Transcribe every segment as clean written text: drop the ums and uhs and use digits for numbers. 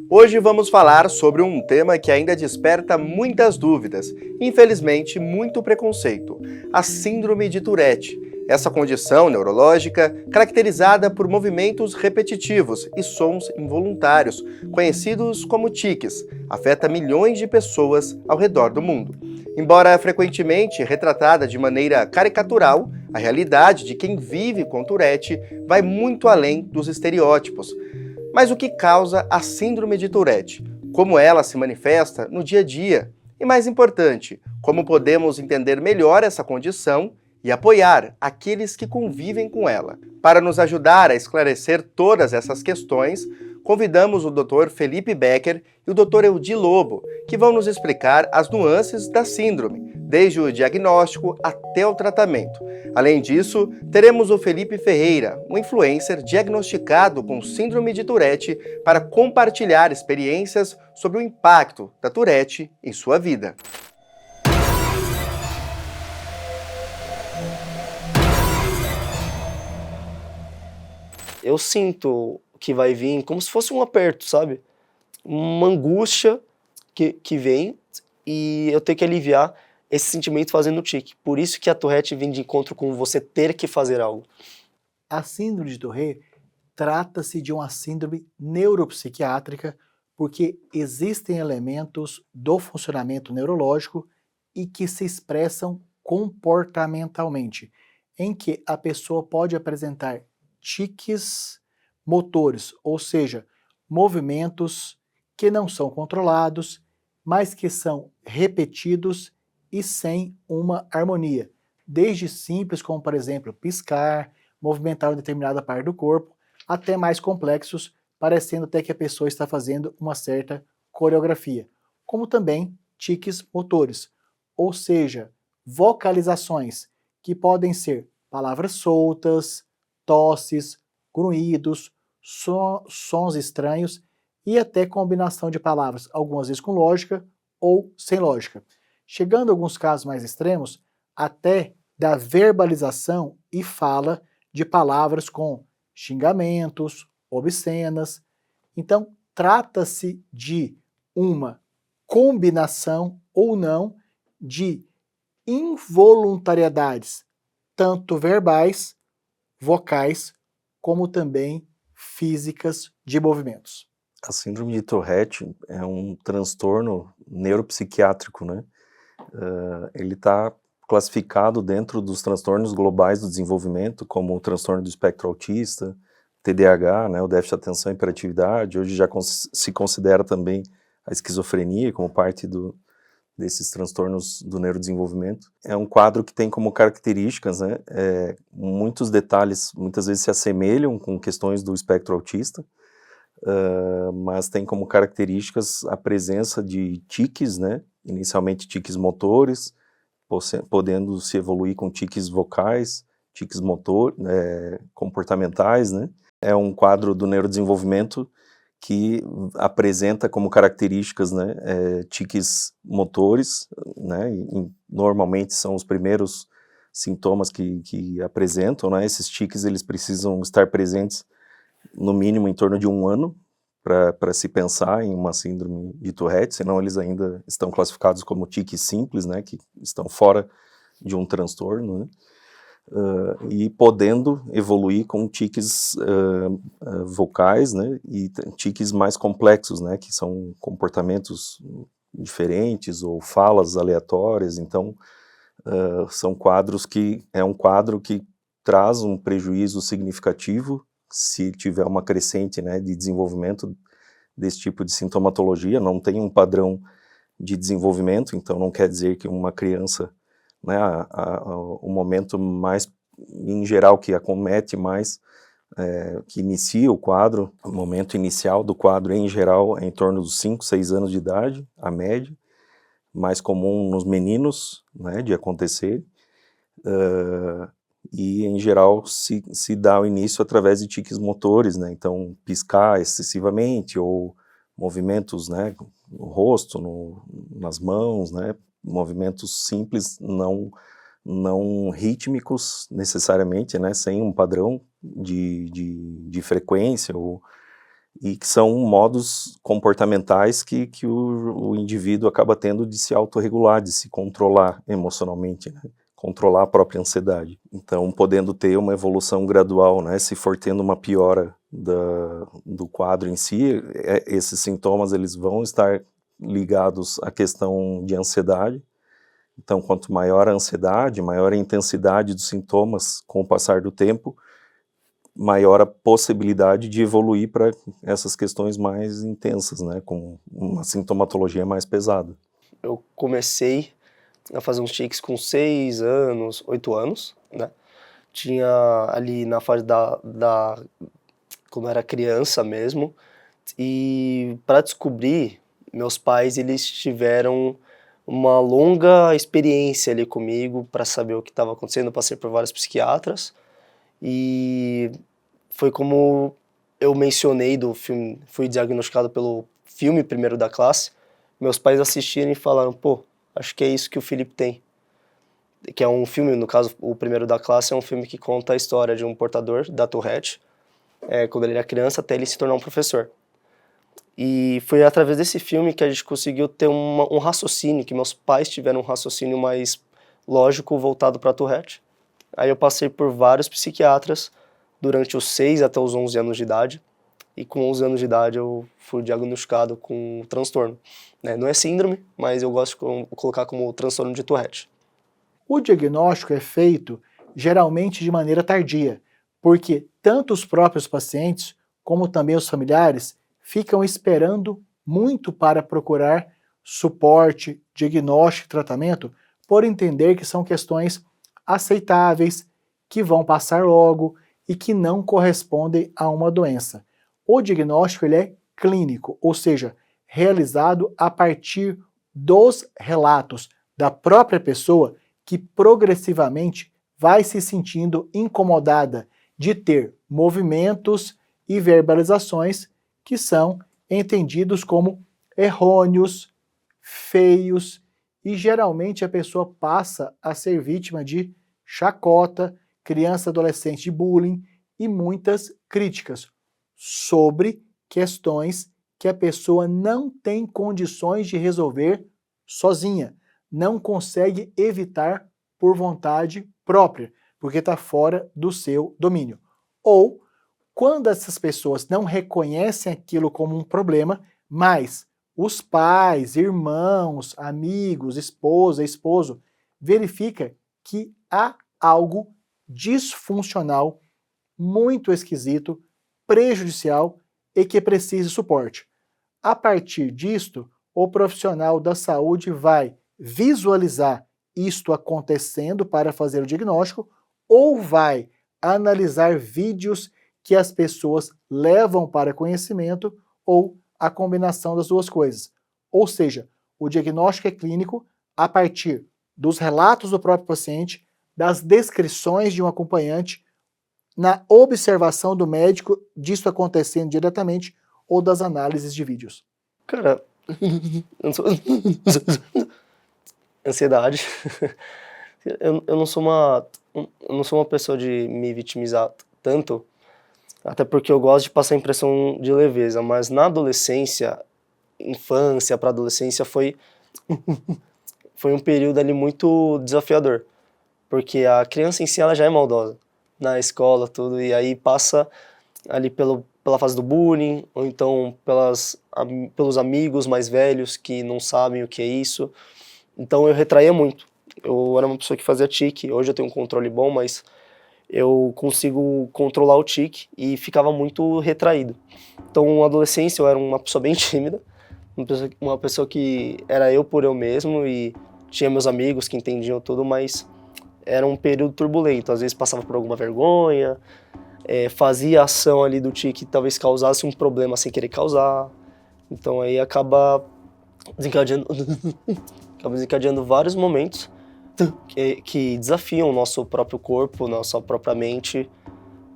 Hoje vamos falar sobre um tema que ainda desperta muitas dúvidas e, infelizmente, muito preconceito: a Síndrome de Tourette. Essa condição neurológica, caracterizada por movimentos repetitivos e sons involuntários, conhecidos como tiques, afeta milhões de pessoas ao redor do mundo. Embora frequentemente retratada de maneira caricatural, a realidade de quem vive com Tourette vai muito além dos estereótipos. Mas o que causa a Síndrome de Tourette? Como ela se manifesta no dia a dia? E mais importante, como podemos entender melhor essa condição e apoiar aqueles que convivem com ela? Para nos ajudar a esclarecer todas essas questões, convidamos o Dr. Felipe Becker e o Dr. Eudi Lobo, que vão nos explicar as nuances da síndrome, desde o diagnóstico até o tratamento. Além disso, teremos o Felipe Ferreira, um influencer diagnosticado com síndrome de Tourette, para compartilhar experiências sobre o impacto da Tourette em sua vida. Eu sinto que vai vir como se fosse um aperto, sabe? Uma angústia que vem e eu tenho que aliviar esse sentimento fazendo tique. Por isso que a Tourette vem de encontro com você ter que fazer algo. A síndrome de Tourette trata-se de uma síndrome neuropsiquiátrica porque existem elementos do funcionamento neurológico e que se expressam comportamentalmente, em que a pessoa pode apresentar tiques motores, ou seja, movimentos que não são controlados, mas que são repetidos e sem uma harmonia, desde simples como, por exemplo, piscar, movimentar uma determinada parte do corpo, até mais complexos, parecendo até que a pessoa está fazendo uma certa coreografia, como também tiques motores, ou seja, vocalizações que podem ser palavras soltas, tosses, grunhidos, sons estranhos e até combinação de palavras, algumas vezes com lógica ou sem lógica. Chegando a alguns casos mais extremos, até da verbalização e fala de palavras com xingamentos, obscenas. Então, trata-se de uma combinação ou não de involuntariedades, tanto verbais, vocais, como também físicas de movimentos. A síndrome de Tourette é um transtorno neuropsiquiátrico, né? Ele está classificado dentro dos transtornos globais do desenvolvimento, como o transtorno do espectro autista, TDAH, né, o déficit de atenção e hiperatividade. Hoje já se considera também a esquizofrenia como parte desses transtornos do neurodesenvolvimento. É um quadro que tem como características, né, muitos detalhes, muitas vezes se assemelham com questões do espectro autista, mas tem como características a presença de tiques, né, inicialmente tiques motores, podendo se evoluir com tiques vocais, tiques comportamentais, né. É um quadro do neurodesenvolvimento que apresenta como características, né, tiques motores, né, e normalmente são os primeiros sintomas que apresentam, né. Esses tiques eles precisam estar presentes no mínimo em torno de 1 ano para se pensar em uma síndrome de Tourette, senão eles ainda estão classificados como tiques simples, né, que estão fora de um transtorno, né. E podendo evoluir com tiques vocais, né, e tiques mais complexos, né, que são comportamentos diferentes ou falas aleatórias. Então, são quadros que é um quadro que traz um prejuízo significativo se tiver uma crescente, né, de desenvolvimento desse tipo de sintomatologia. Não tem um padrão de desenvolvimento, então não quer dizer que uma criança, né, o momento mais, em geral, que acomete mais, que inicia o quadro, o momento inicial do quadro, em geral, é em torno dos 5, 6 anos de idade, a média, mais comum nos meninos, né, de acontecer, e em geral se dá o início através de tiques motores, né, então piscar excessivamente ou movimentos, né, no rosto, nas mãos, né, movimentos simples, não rítmicos necessariamente, né, sem um padrão de frequência ou e que são modos comportamentais que o indivíduo acaba tendo de se autorregular, de se controlar emocionalmente, né? Controlar a própria ansiedade. Então, podendo ter uma evolução gradual, né? Se for tendo uma piora do quadro em si, esses sintomas eles vão estar ligados à questão de ansiedade. Então, quanto maior a ansiedade, maior a intensidade dos sintomas com o passar do tempo, maior a possibilidade de evoluir para essas questões mais intensas, né, com uma sintomatologia mais pesada. Eu comecei a fazer uns tiques com 6 anos, 8 anos, né? Tinha ali na fase quando eu era criança mesmo, e para descobrir, meus pais, eles tiveram uma longa experiência ali comigo para saber o que estava acontecendo. Eu passei por vários psiquiatras, e foi como eu mencionei do filme, fui diagnosticado pelo filme Primeiro da Classe. Meus pais assistiram e falaram, pô, acho que é isso que o Felipe tem. Que é um filme, no caso, o Primeiro da Classe é um filme que conta a história de um portador da Tourette, quando ele era criança até ele se tornar um professor. E foi através desse filme que a gente conseguiu ter um raciocínio, que meus pais tiveram um raciocínio mais lógico voltado para a Tourette. Aí eu passei por vários psiquiatras durante os 6 até os 11 anos de idade, e com 11 anos de idade eu fui diagnosticado com transtorno. Né? Não é síndrome, mas eu gosto de colocar como transtorno de Tourette. O diagnóstico é feito geralmente de maneira tardia, porque tanto os próprios pacientes como também os familiares ficam esperando muito para procurar suporte, diagnóstico e tratamento, por entender que são questões aceitáveis, que vão passar logo e que não correspondem a uma doença. O diagnóstico ele é clínico, ou seja, realizado a partir dos relatos da própria pessoa que progressivamente vai se sentindo incomodada de ter movimentos e verbalizações que são entendidos como errôneos, feios, e geralmente a pessoa passa a ser vítima de chacota, criança e adolescente de bullying e muitas críticas sobre questões que a pessoa não tem condições de resolver sozinha, não consegue evitar por vontade própria, porque está fora do seu domínio. Ou, quando essas pessoas não reconhecem aquilo como um problema, mas os pais, irmãos, amigos, esposa, esposo, verifica que há algo disfuncional, muito esquisito, prejudicial e que precisa de suporte. A partir disto, o profissional da saúde vai visualizar isto acontecendo para fazer o diagnóstico ou vai analisar vídeos que as pessoas levam para conhecimento ou a combinação das duas coisas. Ou seja, o diagnóstico é clínico a partir dos relatos do próprio paciente, das descrições de um acompanhante, na observação do médico disso acontecendo diretamente ou das análises de vídeos. Cara, ansiedade. Eu não sou uma pessoa de me vitimizar tanto, até porque eu gosto de passar a impressão de leveza, mas na adolescência, infância para adolescência foi um período ali muito desafiador, porque a criança em si ela já é maldosa na escola, tudo, e aí passa ali pela fase do bullying, ou então pelos amigos mais velhos que não sabem o que é isso. Então eu retraía muito. Eu era uma pessoa que fazia tique, hoje eu tenho um controle bom, mas eu consigo controlar o tique e ficava muito retraído. Então na adolescência eu era uma pessoa bem tímida, uma pessoa que era eu por eu mesmo e tinha meus amigos que entendiam tudo, mas era um período turbulento. Às vezes passava por alguma vergonha, fazia ação ali do tique que talvez causasse um problema sem querer causar. Então aí acaba desencadeando vários momentos que desafiam o nosso próprio corpo, nossa própria mente,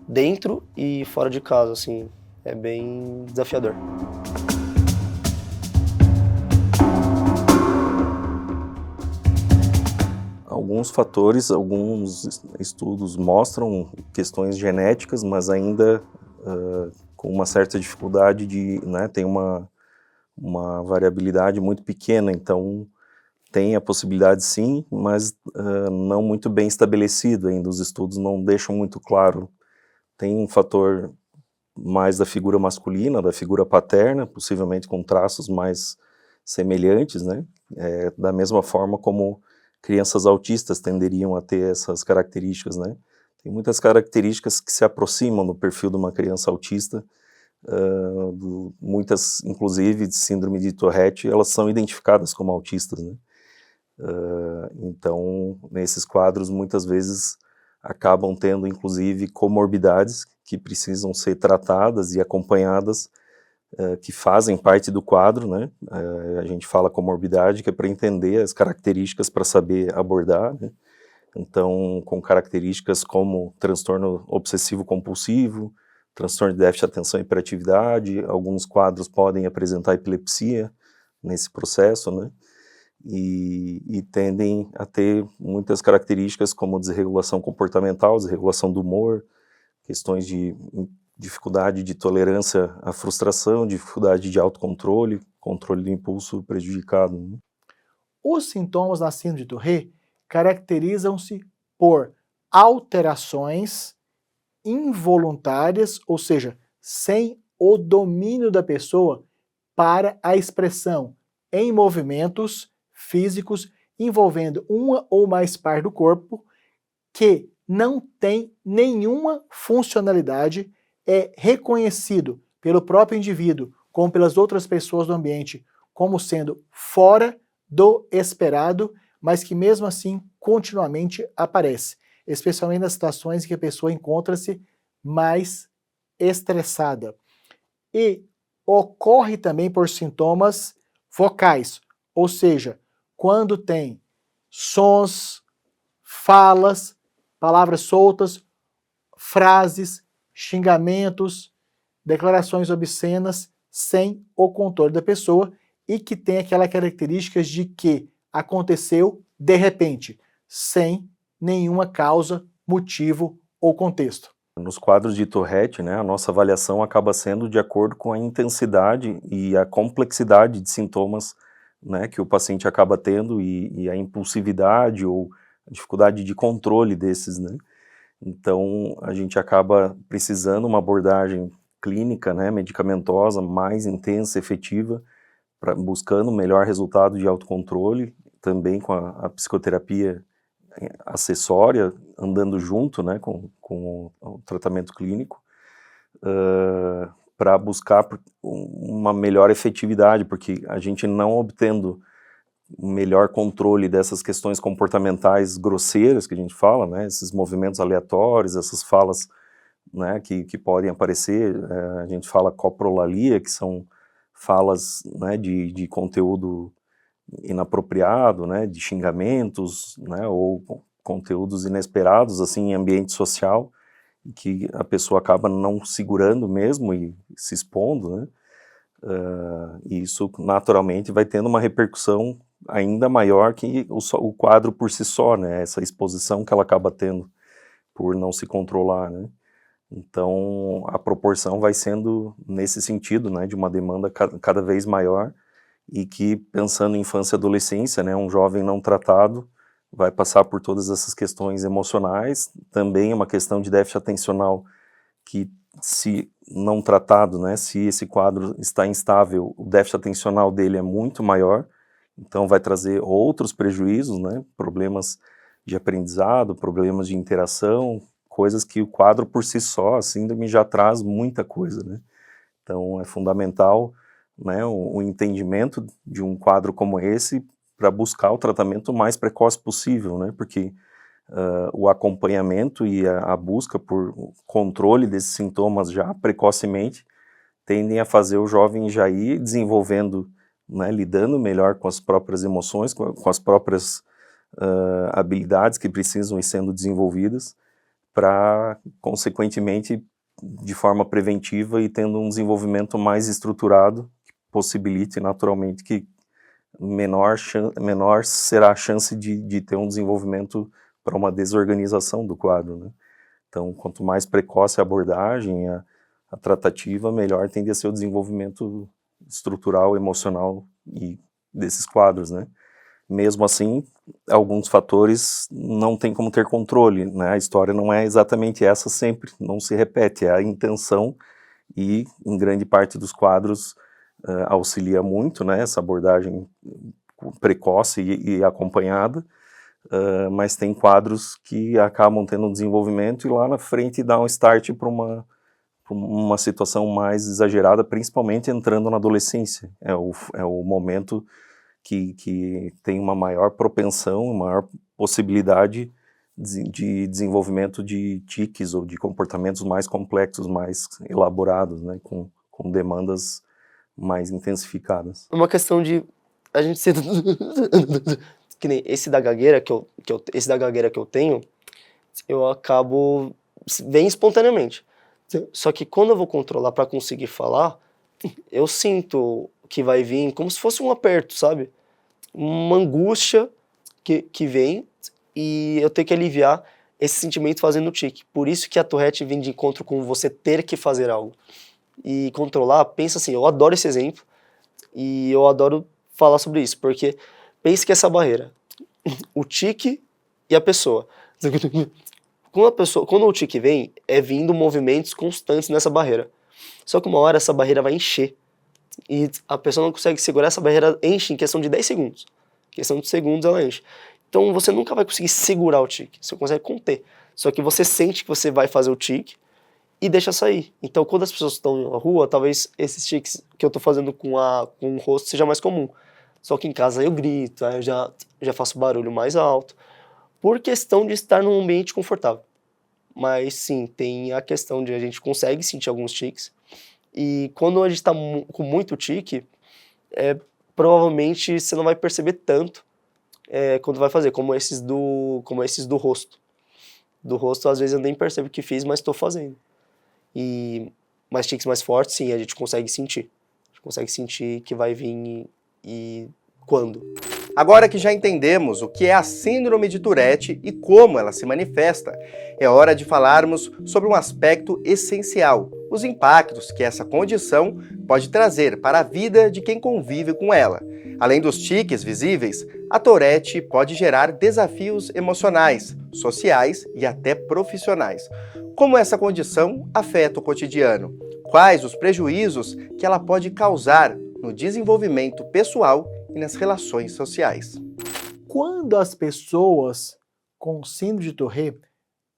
dentro e fora de casa, assim, é bem desafiador. Alguns fatores, alguns estudos mostram questões genéticas, mas ainda com uma certa dificuldade de, né, tem uma variabilidade muito pequena, então tem a possibilidade sim, mas não muito bem estabelecido ainda, os estudos não deixam muito claro. Tem um fator mais da figura masculina, da figura paterna, possivelmente com traços mais semelhantes, né? Da mesma forma como crianças autistas tenderiam a ter essas características, né? Tem muitas características que se aproximam do perfil de uma criança autista, muitas, inclusive, de síndrome de Tourette, elas são identificadas como autistas, né? Então, nesses quadros, muitas vezes acabam tendo, inclusive, comorbidades que precisam ser tratadas e acompanhadas, que fazem parte do quadro, né? A gente fala comorbidade, que é para entender as características para saber abordar, né? Então, com características como transtorno obsessivo-compulsivo, transtorno de déficit de atenção e hiperatividade, alguns quadros podem apresentar epilepsia nesse processo, né? E tendem a ter muitas características como desregulação comportamental, desregulação do humor, questões de dificuldade de tolerância à frustração, dificuldade de autocontrole, controle do impulso prejudicado, né? Os sintomas da síndrome de Tourette caracterizam-se por alterações involuntárias, ou seja, sem o domínio da pessoa para a expressão em movimentos físicos envolvendo uma ou mais partes do corpo que não tem nenhuma funcionalidade, é reconhecido pelo próprio indivíduo como pelas outras pessoas do ambiente como sendo fora do esperado, mas que mesmo assim continuamente aparece, especialmente nas situações em que a pessoa encontra-se mais estressada. E ocorre também por sintomas vocais, ou seja, quando tem sons, falas, palavras soltas, frases, xingamentos, declarações obscenas sem o controle da pessoa e que tem aquela característica de que aconteceu de repente, sem nenhuma causa, motivo ou contexto. Nos quadros de Tourette, né, a nossa avaliação acaba sendo de acordo com a intensidade e a complexidade de sintomas, né, que o paciente acaba tendo e a impulsividade ou a dificuldade de controle desses, né. Então, a gente acaba precisando uma abordagem clínica, né, medicamentosa, mais intensa, efetiva, buscando um melhor resultado de autocontrole, também com a psicoterapia acessória, andando junto, né, com o tratamento clínico, para buscar uma melhor efetividade, porque a gente não obtendo um melhor controle dessas questões comportamentais grosseiras que a gente fala, né, esses movimentos aleatórios, essas falas, né, que podem aparecer, a gente fala coprolalia, que são falas, né, de conteúdo inapropriado, né, de xingamentos, né, ou conteúdos inesperados, assim, em ambiente social, que a pessoa acaba não segurando mesmo e se expondo, né, e isso naturalmente vai tendo uma repercussão ainda maior que o quadro por si só, né, essa exposição que ela acaba tendo por não se controlar, né. Então, a proporção vai sendo nesse sentido, né, de uma demanda cada vez maior e que, pensando em infância e adolescência, né, um jovem não tratado vai passar por todas essas questões emocionais, também uma questão de déficit atencional que, se não tratado, né, se esse quadro está instável, o déficit atencional dele é muito maior, então vai trazer outros prejuízos, né, problemas de aprendizado, problemas de interação, coisas que o quadro por si só, a síndrome já traz muita coisa, né. Então é fundamental, né, o entendimento de um quadro como esse para buscar o tratamento o mais precoce possível, né, porque o acompanhamento e a busca por controle desses sintomas já precocemente tendem a fazer o jovem já ir desenvolvendo, né, lidando melhor com as próprias emoções, com as próprias habilidades que precisam ir sendo desenvolvidas para, consequentemente, de forma preventiva e tendo um desenvolvimento mais estruturado, que possibilite naturalmente que menor será a chance de ter um desenvolvimento para uma desorganização do quadro, né? Então, quanto mais precoce a abordagem, a tratativa, melhor tende a ser o desenvolvimento estrutural, emocional e desses quadros, né? Mesmo assim, alguns fatores não tem como ter controle, né? A história não é exatamente essa sempre, não se repete, é a intenção e, em grande parte dos quadros, auxilia muito, né? Essa abordagem precoce e acompanhada, mas tem quadros que acabam tendo um desenvolvimento e lá na frente dá um start para uma situação mais exagerada, principalmente entrando na adolescência. É o momento que tem uma maior propensão, uma maior possibilidade de desenvolvimento de tiques ou de comportamentos mais complexos, mais elaborados, né, com demandas mais intensificadas. Uma questão de a gente ser que nem esse da gagueira esse da gagueira que eu tenho, eu acabo vem espontaneamente. Só que quando eu vou controlar para conseguir falar, eu sinto que vai vir como se fosse um aperto, sabe? Uma angústia que vem e eu tenho que aliviar esse sentimento fazendo o tique. Por isso que a Tourette vem de encontro com você ter que fazer algo. E controlar, pensa assim, eu adoro esse exemplo e eu adoro falar sobre isso, porque pense que essa barreira, o tique e a pessoa. Quando o tique vem, é vindo movimentos constantes nessa barreira. Só que uma hora essa barreira vai encher. E a pessoa não consegue segurar, essa barreira enche em questão de 10 segundos. Em questão de segundos ela enche. Então você nunca vai conseguir segurar o tique, você consegue conter. Só que você sente que você vai fazer o tique e deixa sair. Então quando as pessoas estão na rua, talvez esses tiques que eu tô fazendo com o rosto seja mais comum. Só que em casa eu grito, aí eu já faço barulho mais alto, por questão de estar num ambiente confortável. Mas sim, tem a questão de a gente consegue sentir alguns tiques. E quando a gente está com muito tique, provavelmente você não vai perceber tanto quando vai fazer, como esses do rosto. Do rosto, às vezes eu nem percebo que fiz, mas estou fazendo. E mais tiques mais fortes, sim, a gente consegue sentir. A gente consegue sentir que vai vir e quando. Agora que já entendemos o que é a Síndrome de Tourette e como ela se manifesta, é hora de falarmos sobre um aspecto essencial, os impactos que essa condição pode trazer para a vida de quem convive com ela. Além dos tiques visíveis, a Tourette pode gerar desafios emocionais, sociais e até profissionais. Como essa condição afeta o cotidiano? Quais os prejuízos que ela pode causar no desenvolvimento pessoal e nas relações sociais? Quando as pessoas com síndrome de Tourette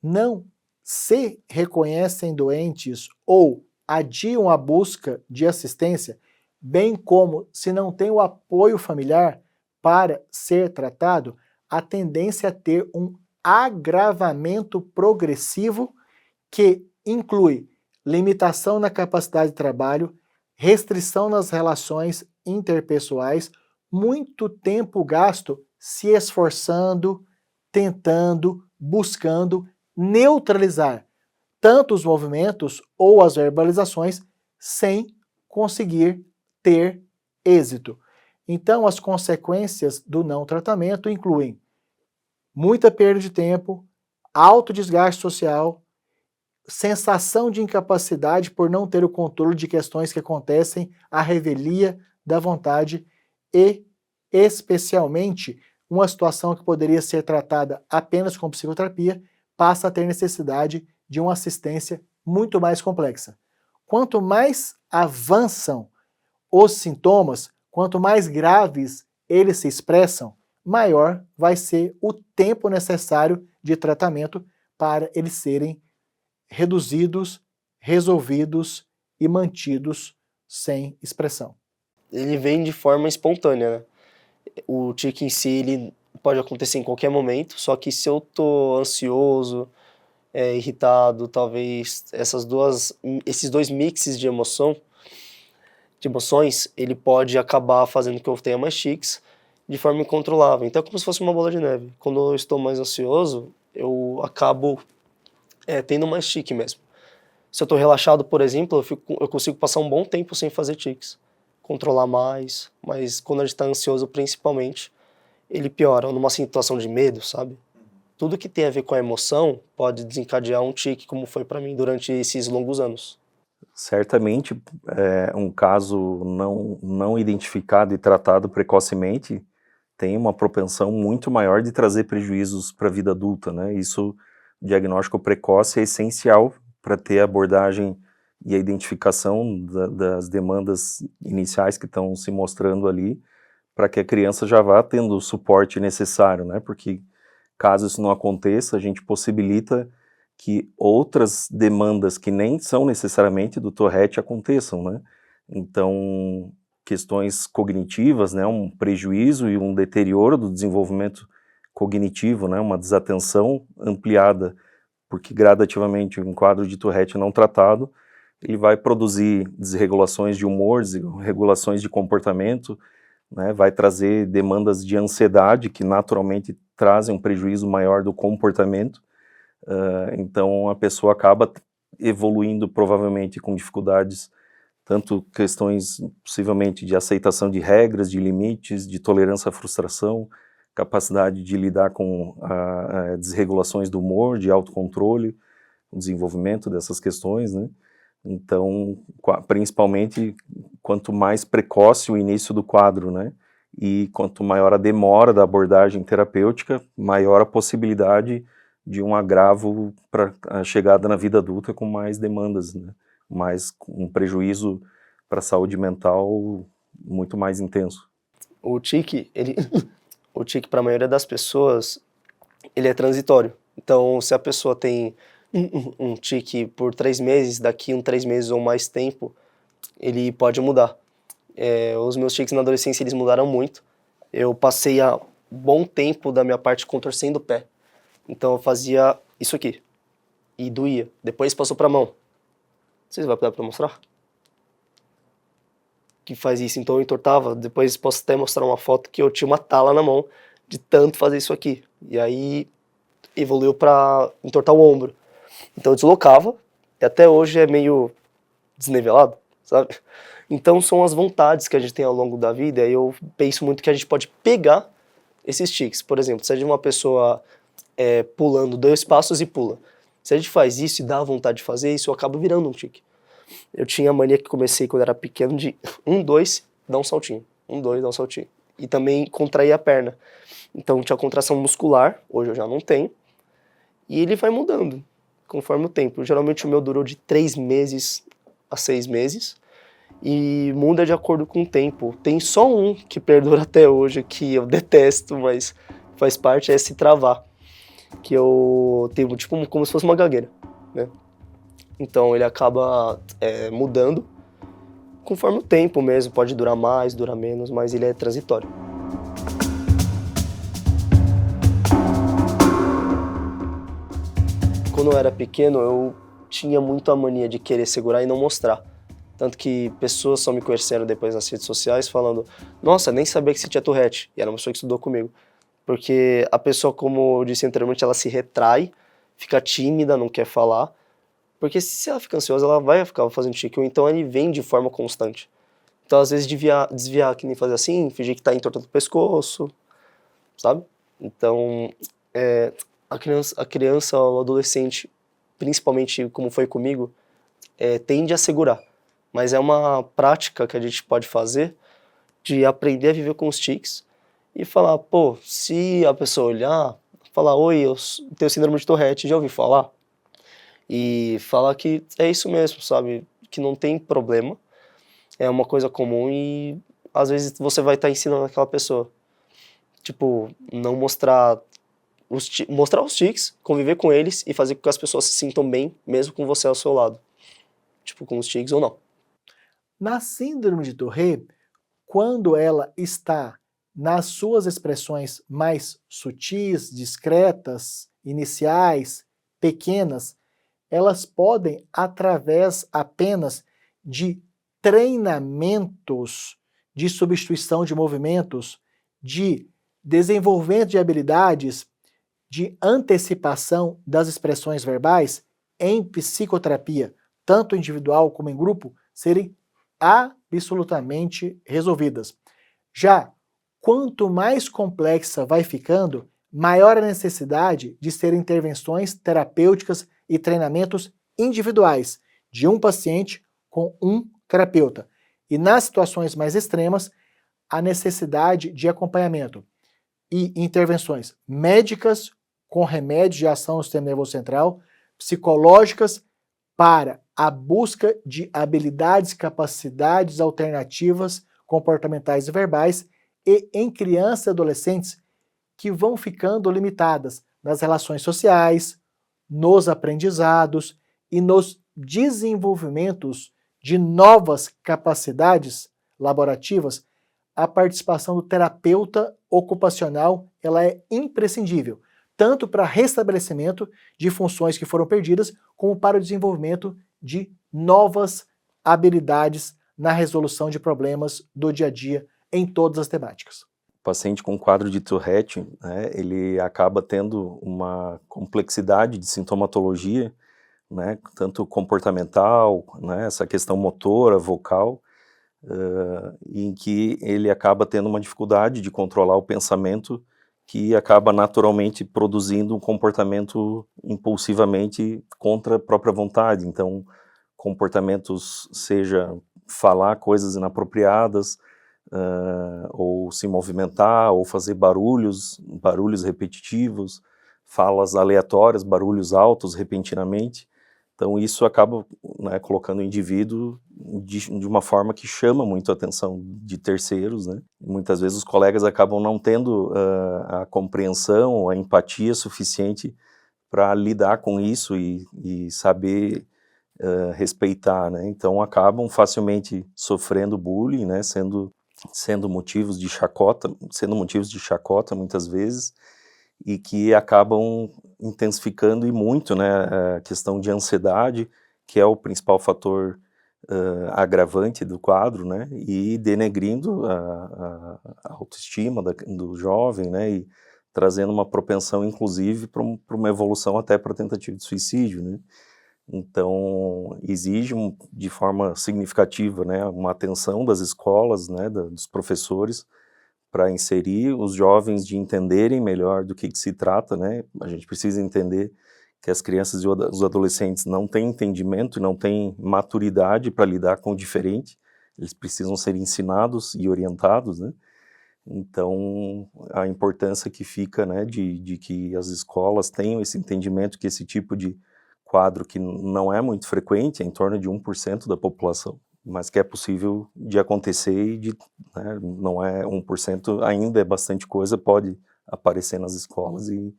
não se reconhecem doentes ou adiam a busca de assistência, bem como se não tem o apoio familiar para ser tratado, a tendência é ter um agravamento progressivo que inclui limitação na capacidade de trabalho, restrição nas relações interpessoais, muito tempo gasto se esforçando, tentando, buscando neutralizar tanto os movimentos ou as verbalizações sem conseguir ter êxito. Então, as consequências do não tratamento incluem muita perda de tempo, alto desgaste social, sensação de incapacidade por não ter o controle de questões que acontecem à revelia da vontade e, especialmente, uma situação que poderia ser tratada apenas com psicoterapia passa a ter necessidade de uma assistência muito mais complexa. Quanto mais avançam os sintomas, quanto mais graves eles se expressam, maior vai ser o tempo necessário de tratamento para eles serem reduzidos, resolvidos e mantidos sem expressão. Ele vem de forma espontânea, né? O tique em si, ele pode acontecer em qualquer momento, só que se eu tô ansioso, irritado, talvez esses dois mixes de emoções, ele pode acabar fazendo que eu tenha mais tiques de forma incontrolável. Então é como se fosse uma bola de neve. Quando eu estou mais ansioso, eu acabo tendo mais tique mesmo. Se eu estou relaxado, por exemplo, eu consigo passar um bom tempo sem fazer tiques, controlar mais, mas quando a gente está ansioso, principalmente, ele piora. Numa situação de medo, sabe? Tudo que tem a ver com a emoção pode desencadear um tique, como foi para mim durante esses longos anos. Certamente, um caso não identificado e tratado precocemente tem uma propensão muito maior de trazer prejuízos para a vida adulta, né? Isso, o diagnóstico precoce é essencial para ter a abordagem e a identificação das demandas iniciais que estão se mostrando ali, para que a criança já vá tendo o suporte necessário, né? Porque caso isso não aconteça, a gente possibilita que outras demandas que nem são necessariamente do Tourette aconteçam, né? Então, questões cognitivas, né, um prejuízo e um deterioro do desenvolvimento cognitivo, né, uma desatenção ampliada, porque gradativamente um quadro de Tourette não tratado, ele vai produzir desregulações de humor, desregulações de comportamento, né, vai trazer demandas de ansiedade que naturalmente trazem um prejuízo maior do comportamento. Então a pessoa acaba evoluindo provavelmente com dificuldades, tanto questões possivelmente de aceitação de regras, de limites, de tolerância à frustração, capacidade de lidar com desregulações do humor, de autocontrole, o desenvolvimento dessas questões, né? Então, principalmente, quanto mais precoce o início do quadro, né? E quanto maior a demora da abordagem terapêutica, maior a possibilidade de um agravo para a chegada na vida adulta com mais demandas, né? Mais um prejuízo para a saúde mental muito mais intenso. O tique, o tique para a maioria das pessoas, ele é transitório. Então, se a pessoa tem um tique por 3 meses, daqui 3 meses ou mais tempo, ele pode mudar. Os meus tiques na adolescência, eles mudaram muito. Eu passei há bom tempo da minha parte contorcendo o pé. Então eu fazia isso aqui, e doía. Depois passou pra mão. Vocês vão dar pra mostrar? Que faz isso, então eu entortava. Depois posso até mostrar uma foto que eu tinha uma tala na mão, de tanto fazer isso aqui. E aí evoluiu pra entortar o ombro. Então eu deslocava, e até hoje é meio desnivelado, sabe? Então são as vontades que a gente tem ao longo da vida, e eu penso muito que a gente pode pegar esses tiques. Por exemplo, se é de uma pessoa pulando 2 passos e pula. Se a gente faz isso e dá vontade de fazer isso, acaba virando um tique. Eu tinha a mania que comecei quando era pequeno de 1, 2, dá um saltinho. 1, 2, dá um saltinho. E também contrair a perna. Então tinha contração muscular, hoje eu já não tenho. E ele vai mudando conforme o tempo. Geralmente o meu durou de 3 meses a 6 meses. E muda de acordo com o tempo. Tem só um que perdura até hoje, que eu detesto, mas faz parte, é se travar. Que eu tenho tipo como se fosse uma gagueira, né? Então ele acaba mudando conforme o tempo mesmo, pode durar mais, durar menos, mas ele é transitório. Quando eu era pequeno, eu tinha muito a mania de querer segurar e não mostrar. Tanto que pessoas só me conheceram depois nas redes sociais falando: nossa, nem sabia que você tinha Tourette. E era uma pessoa que estudou comigo. Porque a pessoa, como eu disse anteriormente, ela se retrai, fica tímida, não quer falar. Porque se ela fica ansiosa, ela vai ficar fazendo tique, ou então ele vem de forma constante. Então, às vezes, desviar que nem fazer assim, fingir que tá entortando o pescoço, sabe? Então, a criança ou o adolescente, principalmente como foi comigo, tende a segurar. Mas é uma prática que a gente pode fazer de aprender a viver com os tiques, e falar, pô, se a pessoa olhar, falar, oi, eu tenho síndrome de Tourette, já ouvi falar? E falar que é isso mesmo, sabe? Que não tem problema, é uma coisa comum e às vezes você vai estar ensinando aquela pessoa. Tipo, não mostrar os tiques, conviver com eles e fazer com que as pessoas se sintam bem, mesmo com você ao seu lado. Tipo, com os tiques ou não. Na síndrome de Tourette, quando ela está nas suas expressões mais sutis, discretas, iniciais, pequenas, elas podem, através apenas de treinamentos de substituição de movimentos, de desenvolvimento de habilidades, de antecipação das expressões verbais, em psicoterapia, tanto individual como em grupo, serem absolutamente resolvidas. Já quanto mais complexa vai ficando, maior a necessidade de ser intervenções terapêuticas e treinamentos individuais de um paciente com um terapeuta. E nas situações mais extremas, a necessidade de acompanhamento e intervenções médicas com remédios de ação no sistema nervoso central, psicológicas para a busca de habilidades, capacidades alternativas comportamentais e verbais, e em crianças e adolescentes que vão ficando limitadas nas relações sociais, nos aprendizados e nos desenvolvimentos de novas capacidades laborativas. A participação do terapeuta ocupacional ela é imprescindível, tanto para restabelecimento de funções que foram perdidas, como para o desenvolvimento de novas habilidades na resolução de problemas do dia a dia em todas as temáticas. O paciente com quadro de Tourette, né, ele acaba tendo uma complexidade de sintomatologia, né, tanto comportamental, né, essa questão motora, vocal, em que ele acaba tendo uma dificuldade de controlar o pensamento, que acaba naturalmente produzindo um comportamento impulsivamente contra a própria vontade. Então, comportamentos, seja falar coisas inapropriadas, ou se movimentar, ou fazer barulhos repetitivos, falas aleatórias, barulhos altos repentinamente. Então isso acaba, né, colocando o indivíduo de uma forma que chama muito a atenção de terceiros, né? Muitas vezes os colegas acabam não tendo a compreensão, a empatia suficiente para lidar com isso e saber respeitar, né? Então acabam facilmente sofrendo bullying, né? Sendo motivos de chacota muitas vezes, e que acabam intensificando e muito, né, a questão de ansiedade, que é o principal fator agravante do quadro, né, e denegrindo a autoestima do jovem, né, e trazendo uma propensão, inclusive, para uma evolução até para tentativa de suicídio, né. Então, exige de forma significativa, né, uma atenção das escolas, né, dos professores, para inserir os jovens, de entenderem melhor do que se trata, né? A gente precisa entender que as crianças e os adolescentes não têm entendimento e não têm maturidade para lidar com o diferente. Eles precisam ser ensinados e orientados, né? Então, a importância que fica, né, de que as escolas tenham esse entendimento que esse tipo de quadro, que não é muito frequente, é em torno de 1% da população, mas que é possível de acontecer e né, não é 1%, ainda é bastante coisa, pode aparecer nas escolas e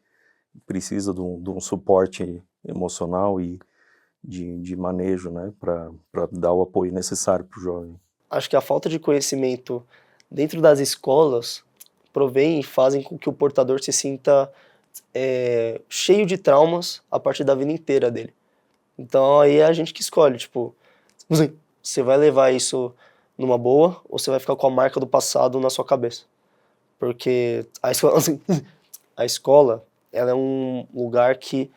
precisa de um suporte emocional e de manejo, né, para dar o apoio necessário para o jovem. Acho que a falta de conhecimento dentro das escolas provém e fazem com que o portador se sinta cheio de traumas a partir da vida inteira dele. Então aí é a gente que escolhe, tipo, você vai levar isso numa boa ou você vai ficar com a marca do passado na sua cabeça. Porque a escola, ela é um lugar que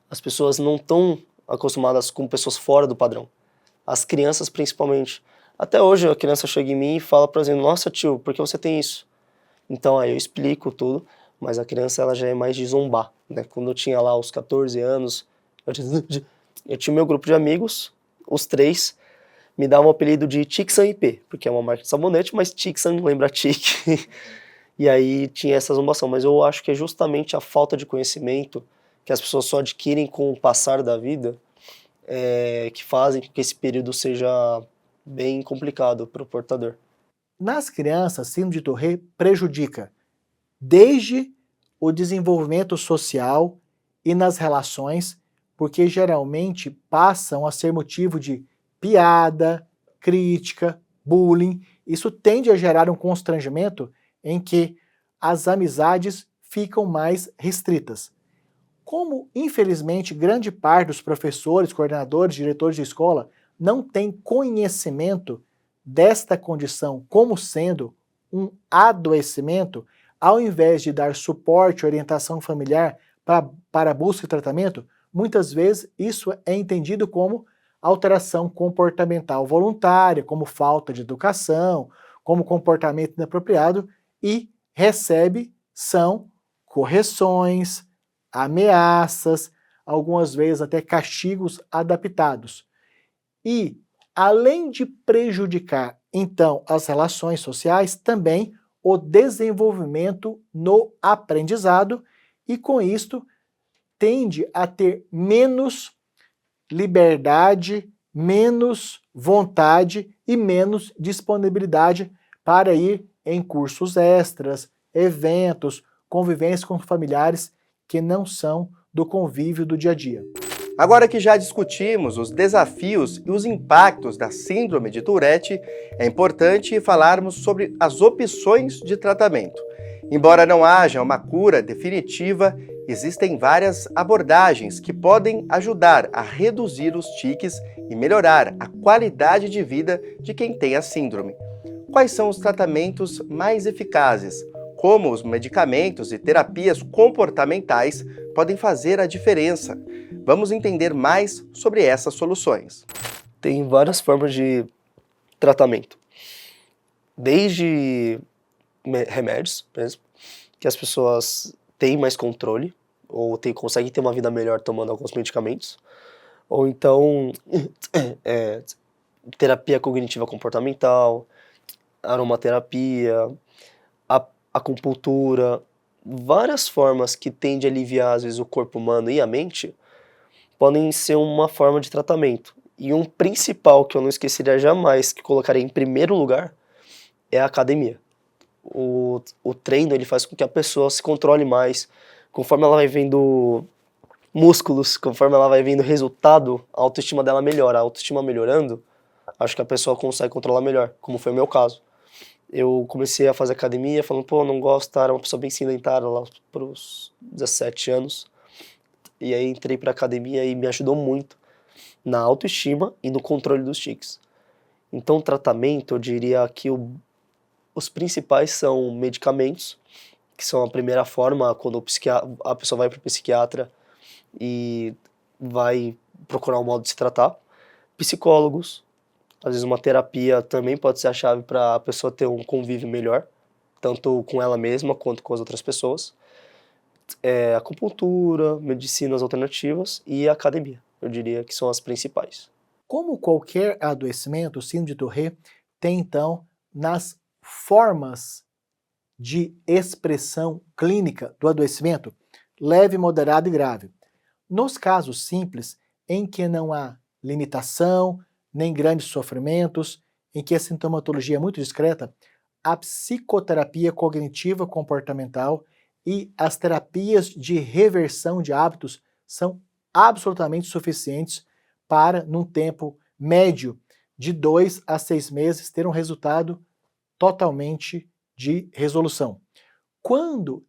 as pessoas não estão acostumadas com pessoas fora do padrão. As crianças, principalmente. Até hoje a criança chega em mim e fala, por exemplo, nossa tio, por que você tem isso? Então aí eu explico tudo, mas a criança ela já é mais de zombar, né? Quando eu tinha lá os 14 anos, eu tinha o meu grupo de amigos, os 3, me davam o apelido de Tixan IP, porque é uma marca de sabonete, mas Tixan lembra tique. E aí tinha essa zombação, mas eu acho que é justamente a falta de conhecimento que as pessoas só adquirem com o passar da vida que fazem com que esse período seja bem complicado para o portador. Nas crianças, síndrome de Tourette prejudica desde o desenvolvimento social e nas relações, porque geralmente passam a ser motivo de piada, crítica, bullying. Isso tende a gerar um constrangimento em que as amizades ficam mais restritas. Como, infelizmente, grande parte dos professores, coordenadores, diretores de escola não tem conhecimento desta condição como sendo um adoecimento, ao invés de dar suporte e orientação familiar para a busca e tratamento, muitas vezes isso é entendido como alteração comportamental voluntária, como falta de educação, como comportamento inapropriado, e recebe são correções, ameaças, algumas vezes até castigos adaptados. E além de prejudicar, então, as relações sociais, também o desenvolvimento no aprendizado e, com isto, tende a ter menos liberdade, menos vontade e menos disponibilidade para ir em cursos extras, eventos, convivência com familiares que não são do convívio do dia a dia. Agora que já discutimos os desafios e os impactos da síndrome de Tourette, é importante falarmos sobre as opções de tratamento. Embora não haja uma cura definitiva, existem várias abordagens que podem ajudar a reduzir os tiques e melhorar a qualidade de vida de quem tem a síndrome. Quais são os tratamentos mais eficazes? Como os medicamentos e terapias comportamentais podem fazer a diferença? Vamos entender mais sobre essas soluções. Tem várias formas de tratamento. Desde remédios, mesmo, que as pessoas têm mais controle, ou conseguem ter uma vida melhor tomando alguns medicamentos. Ou então, terapia cognitiva comportamental, aromaterapia, acupuntura, várias formas que tendem a aliviar, às vezes, o corpo humano e a mente, podem ser uma forma de tratamento. E um principal que eu não esqueceria jamais, que colocaria em primeiro lugar, é a academia. O treino, ele faz com que a pessoa se controle mais. Conforme ela vai vendo músculos, conforme ela vai vendo resultado, a autoestima dela melhora. A autoestima melhorando, acho que a pessoa consegue controlar melhor, como foi o meu caso. Eu comecei a fazer academia, falando, pô, não gosto, era uma pessoa bem sedentária lá pros 17 anos. E aí entrei pra academia e me ajudou muito na autoestima e no controle dos tiques. Então, o tratamento, eu diria que os principais são medicamentos, que são a primeira forma, quando a pessoa vai para o psiquiatra e vai procurar um modo de se tratar. Psicólogos, às vezes uma terapia também pode ser a chave para a pessoa ter um convívio melhor, tanto com ela mesma quanto com as outras pessoas. Acupuntura, medicinas alternativas e academia, eu diria que são as principais. Como qualquer adoecimento, o síndrome de Tourette tem, então, nas formas de expressão clínica do adoecimento, leve, moderado e grave. Nos casos simples, em que não há limitação, nem grandes sofrimentos, em que a sintomatologia é muito discreta, a psicoterapia cognitiva comportamental e as terapias de reversão de hábitos são absolutamente suficientes para, num tempo médio de 2 a 6 meses, ter um resultado totalmente de resolução. Quando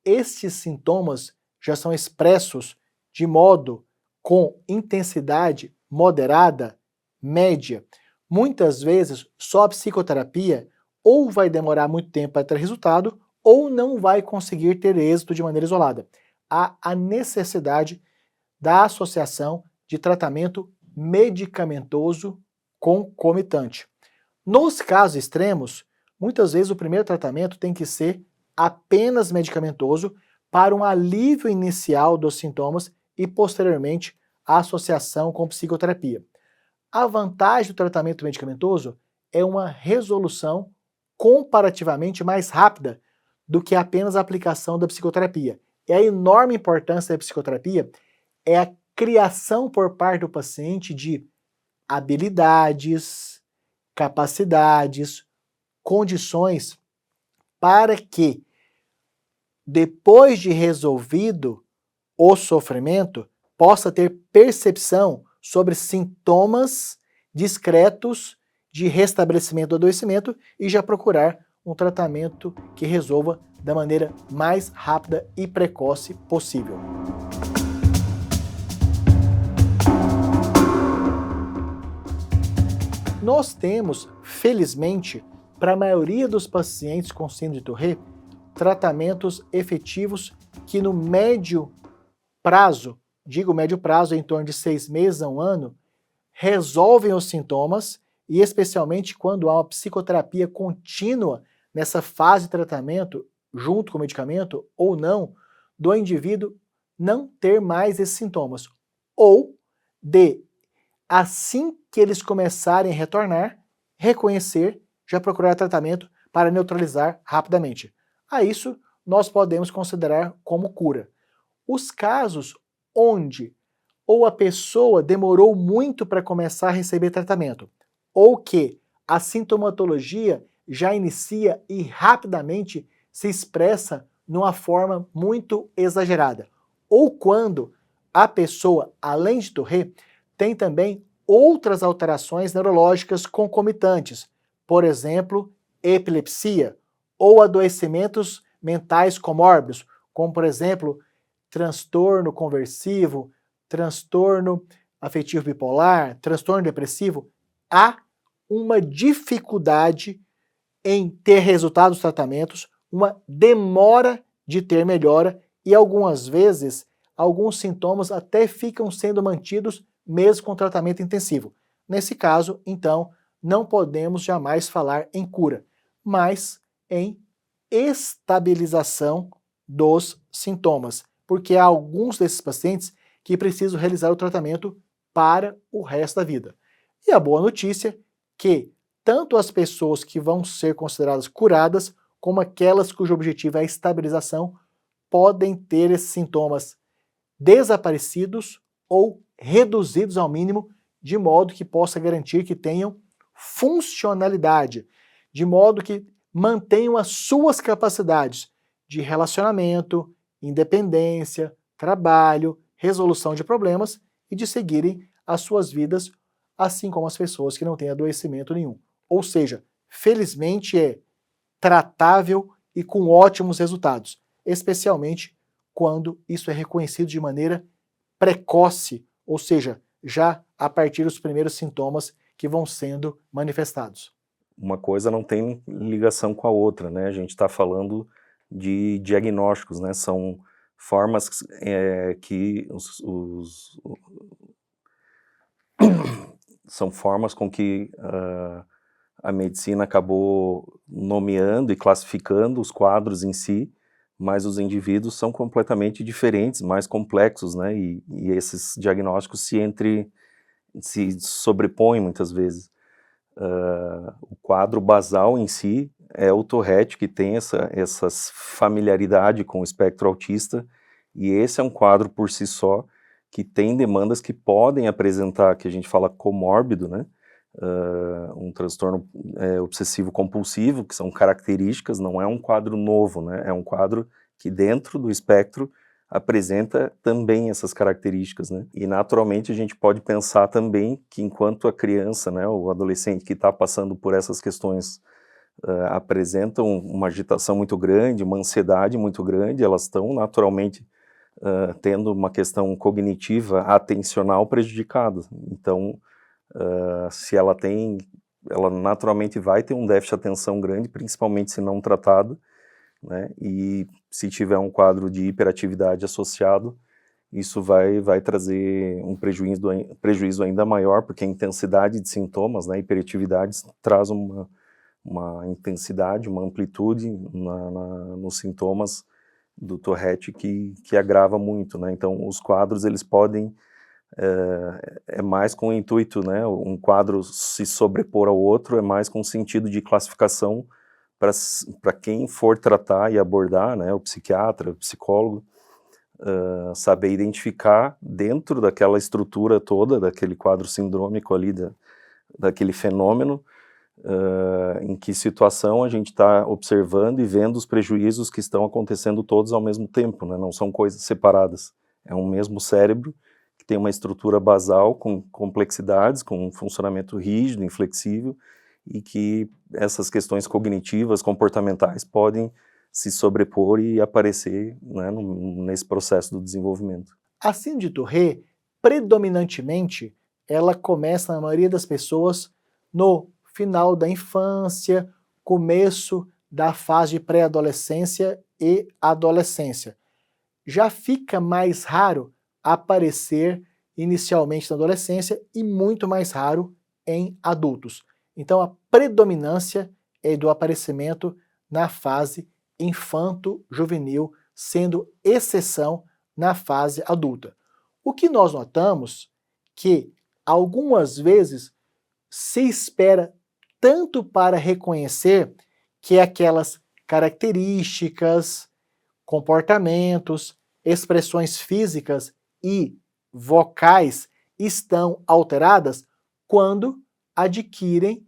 estes sintomas já são expressos de modo com intensidade moderada, média, muitas vezes só a psicoterapia ou vai demorar muito tempo para ter resultado ou não vai conseguir ter êxito de maneira isolada. Há a necessidade da associação de tratamento medicamentoso concomitante. Nos casos extremos, muitas vezes o primeiro tratamento tem que ser apenas medicamentoso para um alívio inicial dos sintomas e, posteriormente, a associação com psicoterapia. A vantagem do tratamento medicamentoso é uma resolução comparativamente mais rápida do que apenas a aplicação da psicoterapia. E a enorme importância da psicoterapia é a criação por parte do paciente de habilidades, capacidades, condições para que, depois de resolvido o sofrimento, possa ter percepção sobre sintomas discretos de restabelecimento do adoecimento e já procurar um tratamento que resolva da maneira mais rápida e precoce possível. Nós temos, felizmente, para a maioria dos pacientes com síndrome de Tourette, tratamentos efetivos que no médio prazo, digo médio prazo, em torno de 6 meses a 1 ano, resolvem os sintomas e especialmente quando há uma psicoterapia contínua nessa fase de tratamento, junto com o medicamento ou não, do indivíduo não ter mais esses sintomas, ou de assim que eles começarem a retornar, reconhecer, já procurar tratamento para neutralizar rapidamente. A isso nós podemos considerar como cura. Os casos onde ou a pessoa demorou muito para começar a receber tratamento, ou que a sintomatologia já inicia e rapidamente se expressa numa forma muito exagerada, ou quando a pessoa, além de Tourette, tem também outras alterações neurológicas concomitantes, por exemplo, epilepsia ou adoecimentos mentais comórbidos, como por exemplo, transtorno conversivo, transtorno afetivo bipolar, transtorno depressivo, há uma dificuldade em ter resultados dos tratamentos, uma demora de ter melhora e algumas vezes alguns sintomas até ficam sendo mantidos mesmo com tratamento intensivo. Nesse caso, então, não podemos jamais falar em cura, mas em estabilização dos sintomas, porque há alguns desses pacientes que precisam realizar o tratamento para o resto da vida. E a boa notícia é que tanto as pessoas que vão ser consideradas curadas, como aquelas cujo objetivo é a estabilização, podem ter esses sintomas desaparecidos ou reduzidos ao mínimo, de modo que possa garantir que tenham funcionalidade, de modo que mantenham as suas capacidades de relacionamento, independência, trabalho, resolução de problemas e de seguirem as suas vidas, assim como as pessoas que não têm adoecimento nenhum. Ou seja, felizmente é tratável e com ótimos resultados, especialmente quando isso é reconhecido de maneira precoce, ou seja, já a partir dos primeiros sintomas que vão sendo manifestados. Uma coisa não tem ligação com a outra, né? A gente está falando de diagnósticos, né? São formas que são formas com que a medicina acabou nomeando e classificando os quadros em si, mas os indivíduos são completamente diferentes, mais complexos, né? E esses diagnósticos se sobrepõem muitas vezes. O quadro basal em si é o Tourette, que tem essa familiaridade com o espectro autista, e esse é um quadro por si só que tem demandas que podem apresentar, que a gente fala comórbido, né? Um transtorno obsessivo compulsivo, que são características, não é um quadro novo, né? É um quadro que dentro do espectro apresenta também essas características, né? E naturalmente a gente pode pensar também que enquanto a criança, né, o adolescente que está passando por essas questões apresentam uma agitação muito grande, uma ansiedade muito grande, elas estão naturalmente tendo uma questão cognitiva atencional prejudicada. Então, se ela naturalmente vai ter um déficit de atenção grande, principalmente se não tratado, né? E se tiver um quadro de hiperatividade associado, isso vai trazer um prejuízo ainda maior, porque a intensidade de sintomas, né, hiperatividade traz uma intensidade, uma amplitude nos sintomas do Tourette que agrava muito, né? Então, os quadros, eles podem, mais com o intuito, né? Um quadro se sobrepor ao outro, é mais com sentido de classificação para quem for tratar e abordar, né? O psiquiatra, o psicólogo, saber identificar dentro daquela estrutura toda, daquele quadro sindrômico ali, daquele fenômeno, em que situação a gente está observando e vendo os prejuízos que estão acontecendo todos ao mesmo tempo, né? Não são coisas separadas, é um mesmo cérebro que tem uma estrutura basal com complexidades, com um funcionamento rígido, inflexível, e que essas questões cognitivas, comportamentais podem se sobrepor e aparecer, né, nesse processo do desenvolvimento. A síndrome de Tourette, predominantemente, ela começa na maioria das pessoas no final da infância, começo da fase de pré-adolescência e adolescência. Já fica mais raro aparecer inicialmente na adolescência e muito mais raro em adultos. Então a predominância é do aparecimento na fase infanto-juvenil, sendo exceção na fase adulta. O que nós notamos que algumas vezes se espera tanto para reconhecer que aquelas características, comportamentos, expressões físicas e vocais estão alteradas quando adquirem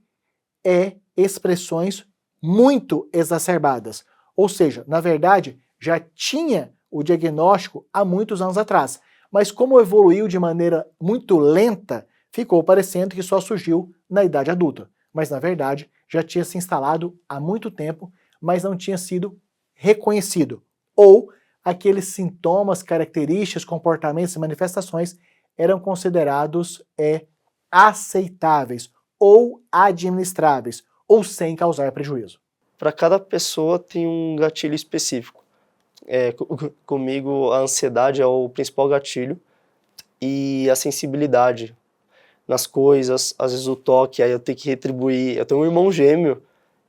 expressões muito exacerbadas. Ou seja, na verdade, já tinha o diagnóstico há muitos anos atrás, mas como evoluiu de maneira muito lenta, ficou parecendo que só surgiu na idade adulta. Mas na verdade, já tinha se instalado há muito tempo, mas não tinha sido reconhecido. Ou aqueles sintomas, características, comportamentos e manifestações eram considerados aceitáveis ou administráveis, ou sem causar prejuízo. Para cada pessoa tem um gatilho específico. Comigo, a ansiedade é o principal gatilho e a sensibilidade nas coisas, às vezes o toque, aí eu tenho que retribuir. Eu tenho um irmão gêmeo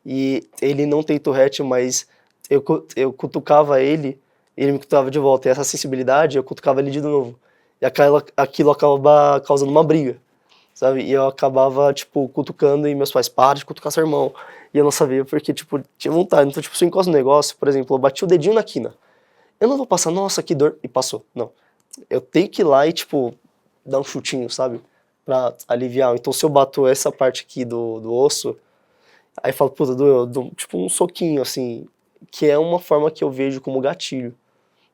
e ele não tem Tourette, mas eu cutucava ele me cutucava de volta. E essa sensibilidade, eu cutucava ele de novo. E aquilo acaba causando uma briga, sabe? E eu acabava, tipo, cutucando e meus pais, para de cutucar seu irmão. E eu não sabia porque, tipo, tinha vontade. Então, tipo, se eu encosto no negócio, por exemplo, eu bati o dedinho na quina. Eu não vou passar, nossa, que dor, e passou. Não. Eu tenho que ir lá e, tipo, dar um chutinho, sabe? Pra aliviar. Então, se eu bato essa parte aqui do osso, aí eu falo, puta, doeu, eu dou, tipo, um soquinho, assim, que é uma forma que eu vejo como gatilho,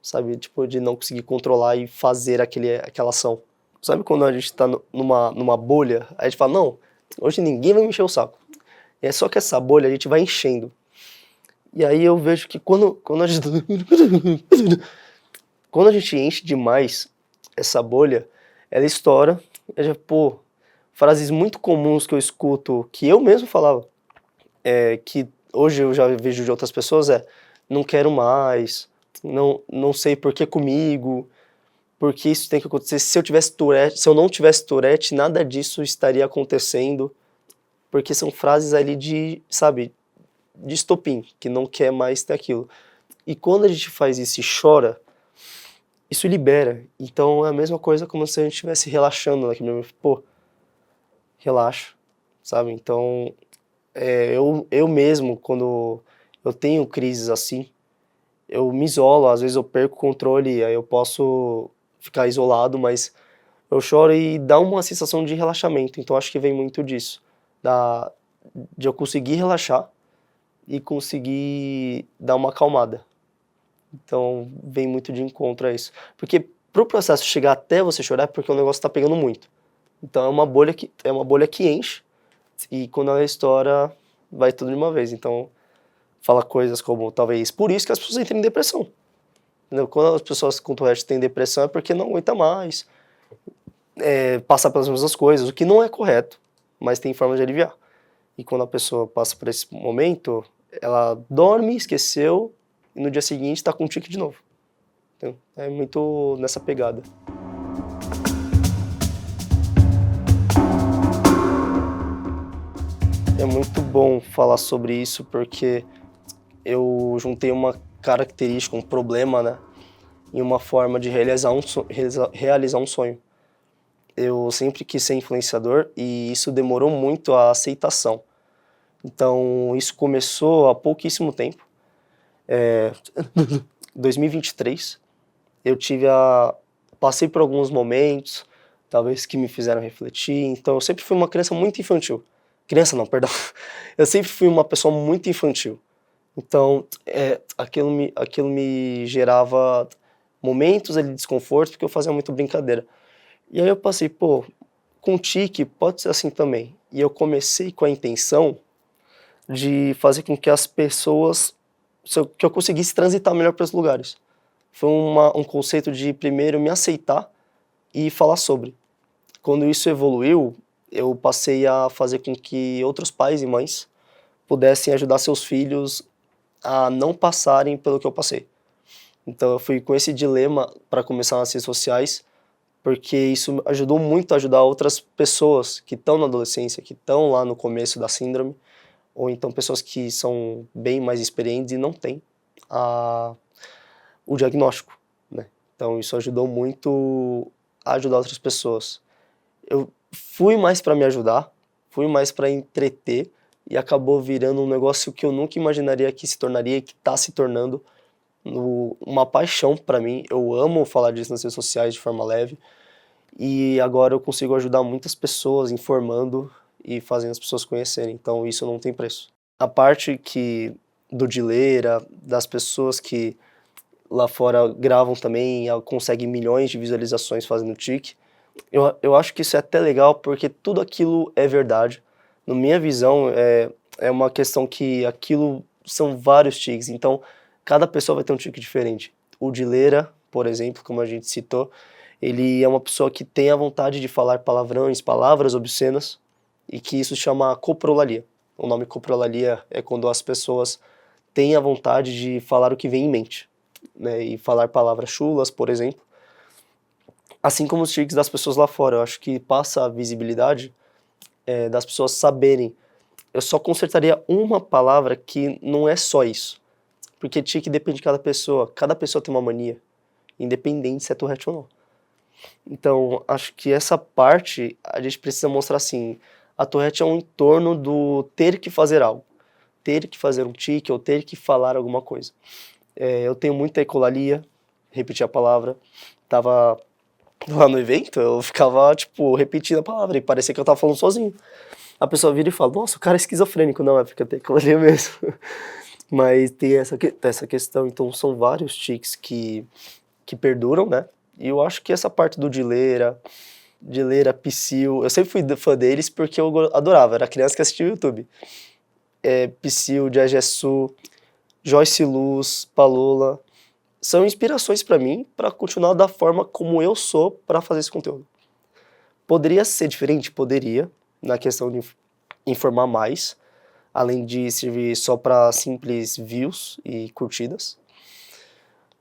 sabe? Tipo, de não conseguir controlar e fazer aquela ação. Sabe quando a gente tá numa bolha, aí a gente fala, não, hoje ninguém vai me encher o saco. E é só que essa bolha a gente vai enchendo. E aí eu vejo que quando a gente enche demais essa bolha, ela estoura. Eu já, frases muito comuns que eu escuto, que eu mesmo falava, que hoje eu já vejo de outras pessoas, não quero mais, não sei por que comigo, porque isso tem que acontecer. Se eu não tivesse Tourette, nada disso estaria acontecendo, porque são frases ali de, sabe, de estopim, que não quer mais ter aquilo. E quando a gente faz isso e chora, isso libera. Então é a mesma coisa como se a gente estivesse relaxando naquele momento. Relaxa, sabe? Então, eu mesmo, quando eu tenho crises assim, eu me isolo, às vezes eu perco o controle, aí eu posso ficar isolado, mas eu choro e dá uma sensação de relaxamento. Então acho que vem muito disso, de eu conseguir relaxar e conseguir dar uma acalmada. Então vem muito de encontro a isso. Porque pro processo chegar até você chorar é porque o negócio está pegando muito. Então é uma bolha que enche e quando ela estoura vai tudo de uma vez. Então fala coisas como talvez por isso que as pessoas entram em depressão. Entendeu? Quando as pessoas com Tourette têm depressão é porque não aguenta mais passar pelas mesmas coisas, o que não é correto, mas tem forma de aliviar. E quando a pessoa passa por esse momento, ela dorme, esqueceu, e no dia seguinte está com um tique de novo. Então, é muito nessa pegada. É muito bom falar sobre isso porque eu juntei uma característica, um problema, né, e uma forma de realizar um sonho. Eu sempre quis ser influenciador e isso demorou muito a aceitação. Então, isso começou há pouquíssimo tempo. 2023, eu passei por alguns momentos, talvez que me fizeram refletir. Então, eu sempre fui uma criança muito infantil. Criança não, perdão. Eu sempre fui uma pessoa muito infantil. Então, aquilo me gerava momentos ali de desconforto, porque eu fazia muito brincadeira. E aí eu passei, com tique pode ser assim também. E eu comecei com a intenção de fazer com que as pessoas, que eu conseguisse transitar melhor para os lugares. Foi um conceito de primeiro me aceitar e falar sobre. Quando isso evoluiu, eu passei a fazer com que outros pais e mães pudessem ajudar seus filhos a não passarem pelo que eu passei. Então eu fui com esse dilema para começar nas redes sociais, porque isso ajudou muito a ajudar outras pessoas que estão na adolescência, que estão lá no começo da síndrome, ou então pessoas que são bem mais experientes e não têm o diagnóstico, né? Então isso ajudou muito a ajudar outras pessoas. fui mais para me ajudar, fui mais para entreter, e acabou virando um negócio que eu nunca imaginaria que se tornaria e que está se tornando uma paixão para mim. Eu amo falar disso nas redes sociais de forma leve, e agora eu consigo ajudar muitas pessoas informando e fazendo as pessoas conhecerem, então isso não tem preço. A parte do Dileira, das pessoas que lá fora gravam também e conseguem milhões de visualizações fazendo tique, eu acho que isso é até legal porque tudo aquilo é verdade. Na minha visão, é uma questão que aquilo são vários tiques, então cada pessoa vai ter um tique diferente. O Dileira, por exemplo, como a gente citou, ele é uma pessoa que tem a vontade de falar palavrões, palavras obscenas, e que isso chama coprolalia. O nome coprolalia é quando as pessoas têm a vontade de falar o que vem em mente, né, e falar palavras chulas, por exemplo. Assim como os tiques das pessoas lá fora, eu acho que passa a visibilidade das pessoas saberem. Eu só consertaria uma palavra que não é só isso, porque tique depende de cada pessoa tem uma mania, independente se é Tourette ou não. Então, acho que essa parte a gente precisa mostrar assim, a Tourette é um entorno do ter que fazer algo, ter que fazer um tique ou ter que falar alguma coisa. Eu tenho muita ecolalia, repetir a palavra, tava lá no evento, eu ficava, tipo, repetindo a palavra e parecia que eu tava falando sozinho. A pessoa vira e fala, nossa, o cara é esquizofrênico. Não, é porque eu tenho ecolalia mesmo. Mas tem essa questão, então são vários tiques que perduram, né? E eu acho que essa parte do Dileira, Psyll, eu sempre fui fã deles porque eu adorava, era criança que assistia o YouTube. Psyll, Jaegessu, Joyce Luz, Pallola, são inspirações para mim para continuar da forma como eu sou para fazer esse conteúdo. Poderia ser diferente? Poderia, na questão de informar mais, além de servir só para simples views e curtidas.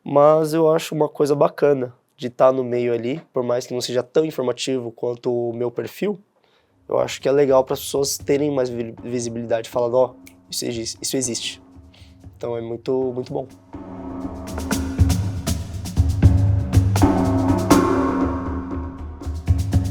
Mas eu acho uma coisa bacana de estar no meio ali, por mais que não seja tão informativo quanto o meu perfil, eu acho que é legal para as pessoas terem mais visibilidade, falando, ó, isso existe. Então é muito, muito bom.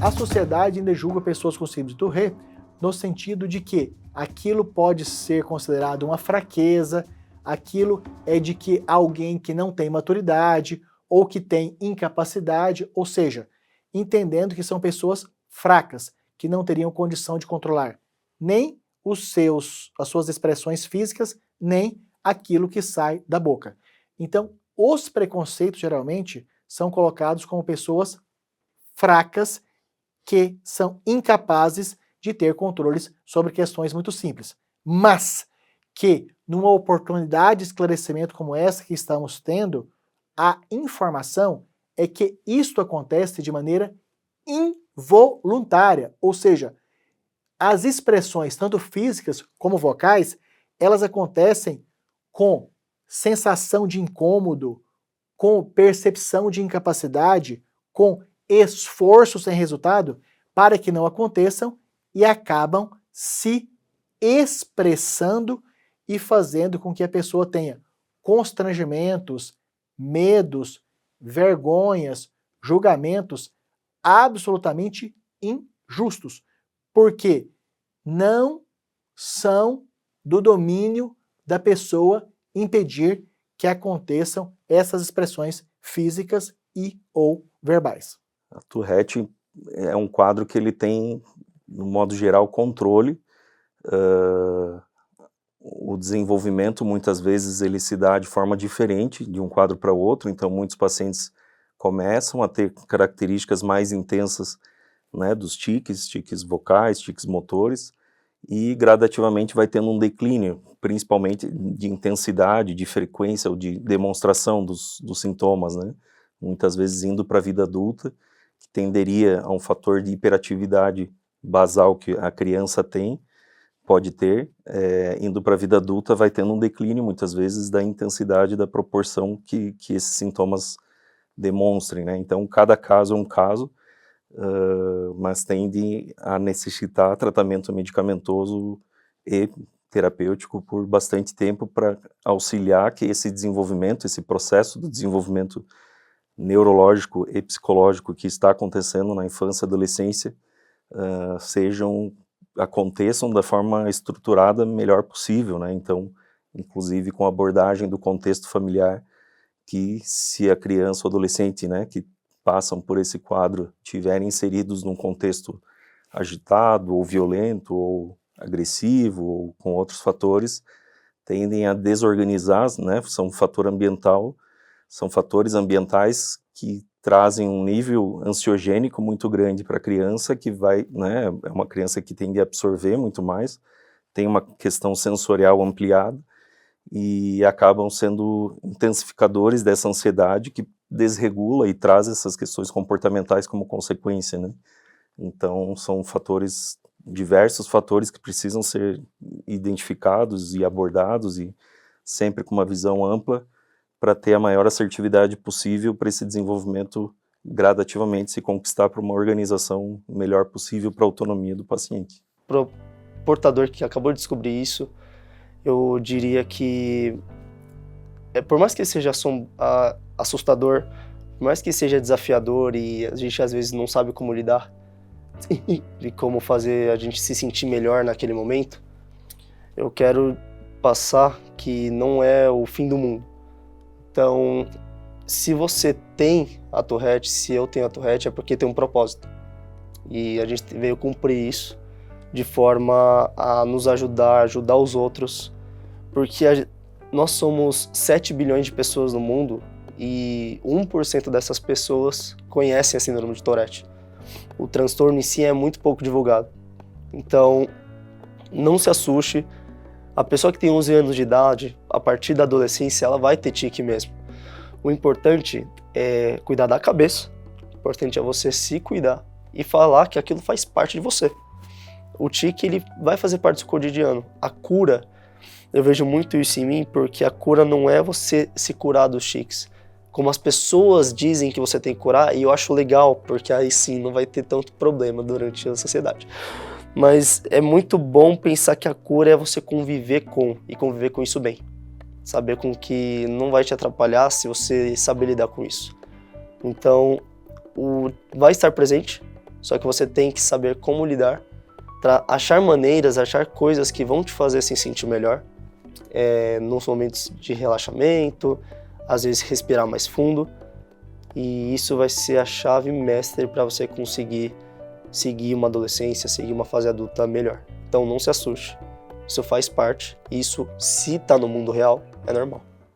A sociedade ainda julga pessoas com síndrome de Tourette no sentido de que aquilo pode ser considerado uma fraqueza, aquilo é de que alguém que não tem maturidade ou que tem incapacidade, ou seja, entendendo que são pessoas fracas, que não teriam condição de controlar nem as suas expressões físicas, nem aquilo que sai da boca. Então, os preconceitos geralmente são colocados como pessoas fracas que são incapazes de ter controles sobre questões muito simples. Mas que, numa oportunidade de esclarecimento como essa que estamos tendo, a informação é que isto acontece de maneira involuntária, ou seja, as expressões, tanto físicas como vocais, elas acontecem com sensação de incômodo, com percepção de incapacidade, com esforço sem resultado, para que não aconteçam e acabam se expressando e fazendo com que a pessoa tenha constrangimentos, medos, vergonhas, julgamentos absolutamente injustos, porque não são do domínio da pessoa impedir que aconteçam essas expressões físicas e ou verbais. A Tourette é um quadro que ele tem, no modo geral, controle. O desenvolvimento, muitas vezes, ele se dá de forma diferente de um quadro para o outro, então muitos pacientes começam a ter características mais intensas, né, dos tiques vocais, tiques motores, e gradativamente vai tendo um declínio, principalmente de intensidade, de frequência ou de demonstração dos sintomas, né, muitas vezes indo para a vida adulta, que tenderia a um fator de hiperatividade basal que a criança pode ter, indo para a vida adulta vai tendo um declínio, muitas vezes, da intensidade, da proporção que esses sintomas demonstrem, né? Então, cada caso é um caso, mas tende a necessitar tratamento medicamentoso e terapêutico por bastante tempo para auxiliar que esse desenvolvimento, esse processo do desenvolvimento neurológico e psicológico que está acontecendo na infância e adolescência aconteçam da forma estruturada melhor possível, né? Então, inclusive com a abordagem do contexto familiar, que se a criança ou adolescente, né, que passam por esse quadro estiverem inseridos num contexto agitado ou violento ou agressivo ou com outros fatores, tendem a desorganizar, né, são fatores ambientais que trazem um nível ansiogênico muito grande para a criança, que vai, né, é uma criança que tende a absorver muito mais, tem uma questão sensorial ampliada, e acabam sendo intensificadores dessa ansiedade que desregula e traz essas questões comportamentais como consequência, né? Então, são diversos fatores que precisam ser identificados e abordados, e sempre com uma visão ampla, para ter a maior assertividade possível para esse desenvolvimento gradativamente se conquistar para uma organização melhor possível para a autonomia do paciente. Para o portador que acabou de descobrir isso, eu diria que, por mais que seja assustador, por mais que seja desafiador e a gente às vezes não sabe como lidar e como fazer a gente se sentir melhor naquele momento, eu quero passar que não é o fim do mundo. Então, se você tem a Tourette, se eu tenho a Tourette, é porque tem um propósito. E a gente veio cumprir isso de forma a nos ajudar os outros, porque nós somos 7 bilhões de pessoas no mundo e 1% dessas pessoas conhecem a síndrome de Tourette. O transtorno em si é muito pouco divulgado. Então, não se assuste. A pessoa que tem 11 anos de idade, a partir da adolescência, ela vai ter tique mesmo. O importante é cuidar da cabeça, o importante é você se cuidar e falar que aquilo faz parte de você. O tique, ele vai fazer parte do seu cotidiano. A cura, eu vejo muito isso em mim, porque a cura não é você se curar dos tiques. Como as pessoas dizem que você tem que curar, e eu acho legal, porque aí sim não vai ter tanto problema durante a sociedade. Mas é muito bom pensar que a cura é você conviver com isso bem. Saber com que não vai te atrapalhar se você saber lidar com isso. Então, vai estar presente, só que você tem que saber como lidar, para achar maneiras, achar coisas que vão te fazer se sentir melhor, nos momentos de relaxamento, às vezes respirar mais fundo, e isso vai ser a chave mestre para você conseguir seguir uma adolescência, seguir uma fase adulta melhor. Então não se assuste, isso faz parte, isso, se está no mundo real, é normal.